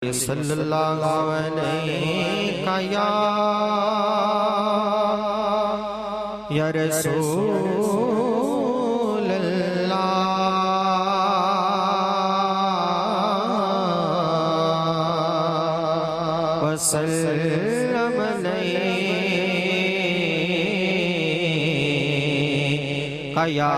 صلی اللہ علیہ یا رسول اللہ وسلم علیہ یا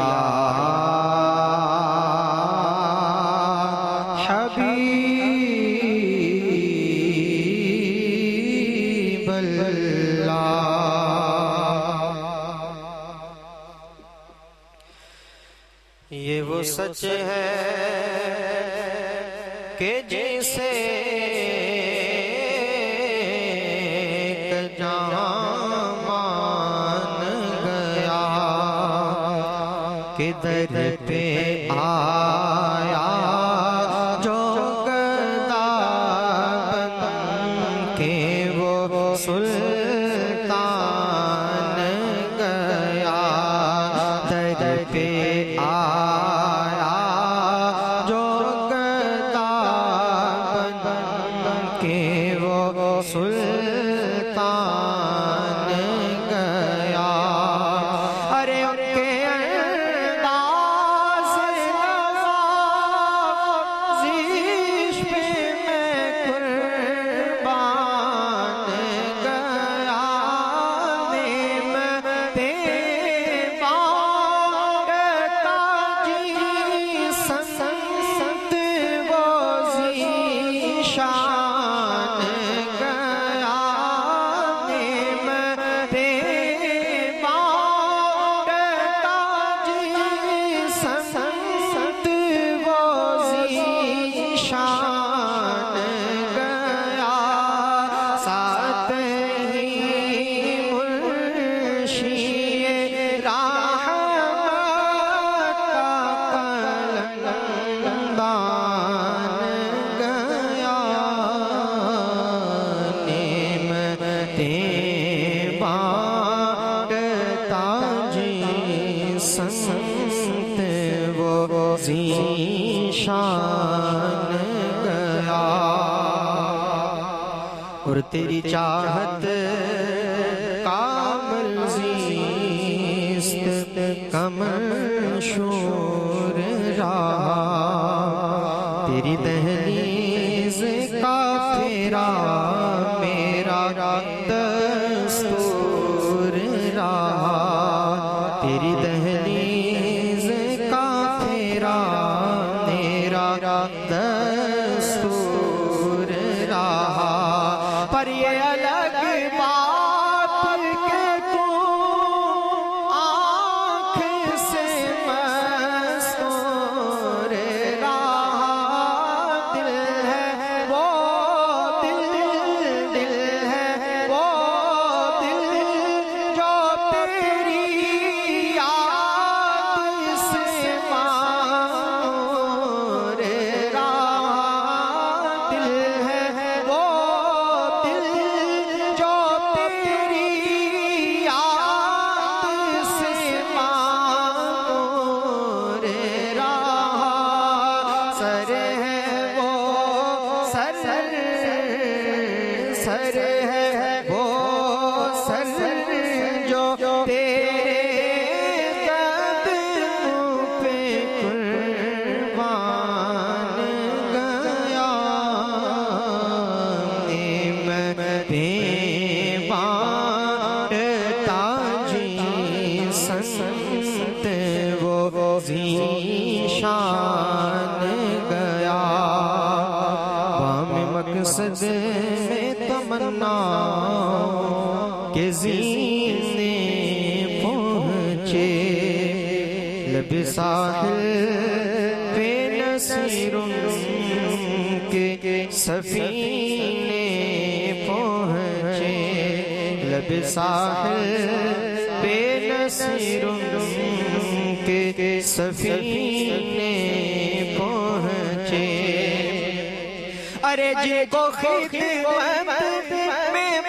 یہ وہ سچ ہے کہ جسے جہاں مان گیا کہ در پہ آیا جو گدا بن کے وہ سلطان گیا در پہ آیا جو گدا بن کے وہ سلطان گیا ارے ان کے انداز نوازش پہ میں قربان گیا نعمتیں سنت وہ ذیشان گیا نعمتیں مانگتا جی سنت وہ ذیشان گیا ساتھ ہی منشی رحمت کا قلمدان گیا نعمتیں بانٹتا جی سنت وہ ذیشان گیا اور تیری چاہت کامل زیست کمنشور رہا تیری دہلیز کا پھیرا میرا دستور رہا تیری دہلیز کا پھیرا میرا دستور رہا پر یہ الگ بات کہ تو آنکھ سے مستور رہا دل ہے وہ دل ہے وہ دل جو تیری یاد سے معمور رہا دل ہے وہ دل جو تیری یاد سے معمور رہا سر ہے وہ سر ہے وہ سر جو تیرے قدموں پہ قربان گیا نعمتیں بانٹتا جی سنت وہ ذیشان گیا بام مقصد میں تمنا کہ زینے پہنچے لب ساحل پہ نصیروں کے سفینے پہنچے لب ساحل پہ نصیروں کے سفینے پہنچے ارے جن کو خدمت میں